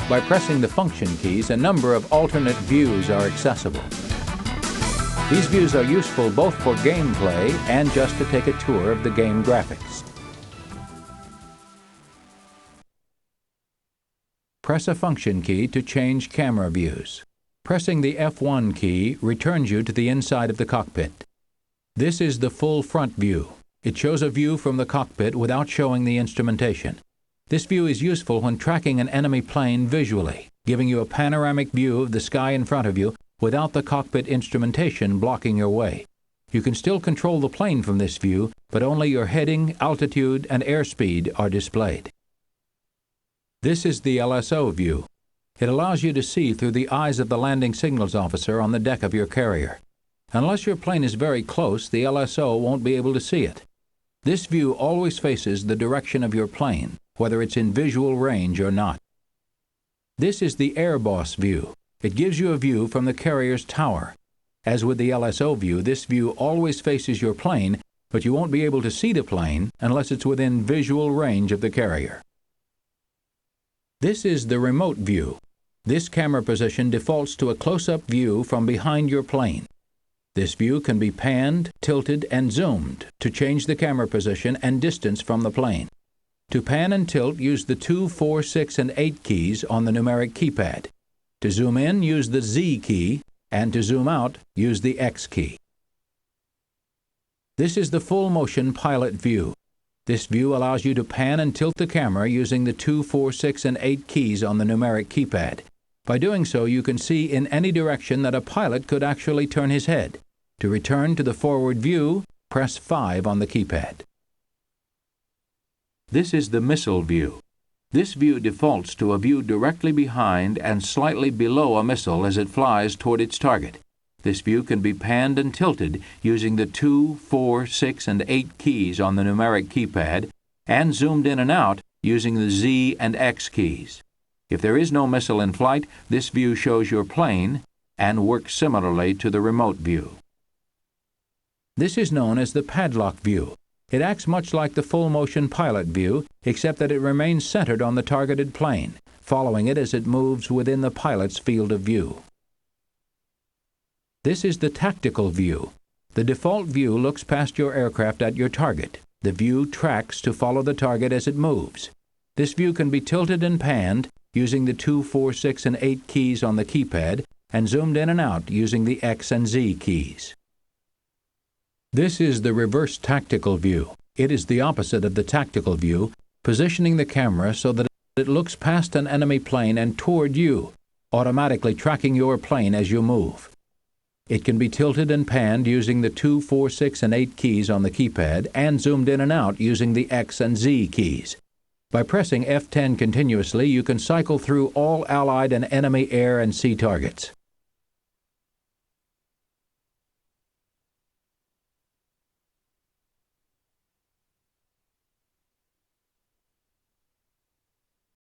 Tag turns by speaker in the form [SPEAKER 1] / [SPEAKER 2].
[SPEAKER 1] By pressing the function keys, a number of alternate views are accessible. These views are useful both for gameplay and just to take a tour of the game graphics. Press a function key to change camera views. Pressing the F1 key returns you to the inside of the cockpit. This is the full front view. It shows a view from the cockpit without showing the instrumentation. This view is useful when tracking an enemy plane visually, giving you a panoramic view of the sky in front of you without the cockpit instrumentation blocking your way. You can still control the plane from this view, but only your heading, altitude, and airspeed are displayed. This is the LSO view. It allows you to see through the eyes of the landing signals officer on the deck of your carrier. Unless your plane is very close, the LSO won't be able to see it. This view always faces the direction of your plane, whether it's in visual range or not. This is the Air Boss view. It gives you a view from the carrier's tower. As with the LSO view, this view always faces your plane, but you won't be able to see the plane unless it's within visual range of the carrier. This is the remote view. This camera position defaults to a close-up view from behind your plane. This view can be panned, tilted, and zoomed to change the camera position and distance from the plane. To pan and tilt, use the 2, 4, 6, and 8 keys on the numeric keypad. To zoom in, use the Z key, and to zoom out, use the X key. This is the full motion pilot view. This view allows you to pan and tilt the camera using the 2, 4, 6, and 8 keys on the numeric keypad. By doing so, you can see in any direction that a pilot could actually turn his head. To return to the forward view, press 5 on the keypad. This is the missile view. This view defaults to a view directly behind and slightly below a missile as it flies toward its target. This view can be panned and tilted using the 2, 4, 6, and 8 keys on the numeric keypad, and zoomed in and out using the Z and X keys. If there is no missile in flight, this view shows your plane and works similarly to the remote view. This is known as the padlock view. It acts much like the full-motion pilot view, except that it remains centered on the targeted plane, following it as it moves within the pilot's field of view. This is the tactical view. The default view looks past your aircraft at your target. The view tracks to follow the target as it moves. This view can be tilted and panned using the 2, 4, 6, and 8 keys on the keypad, and zoomed in and out using the X and Z keys. This is the reverse tactical view. It is the opposite of the tactical view, positioning the camera so that it looks past an enemy plane and toward you, automatically tracking your plane as you move. It can be tilted and panned using the 2, 4, 6, and 8 keys on the keypad, and zoomed in and out using the X and Z keys. By pressing F10 continuously, you can cycle through all Allied and enemy air and sea targets.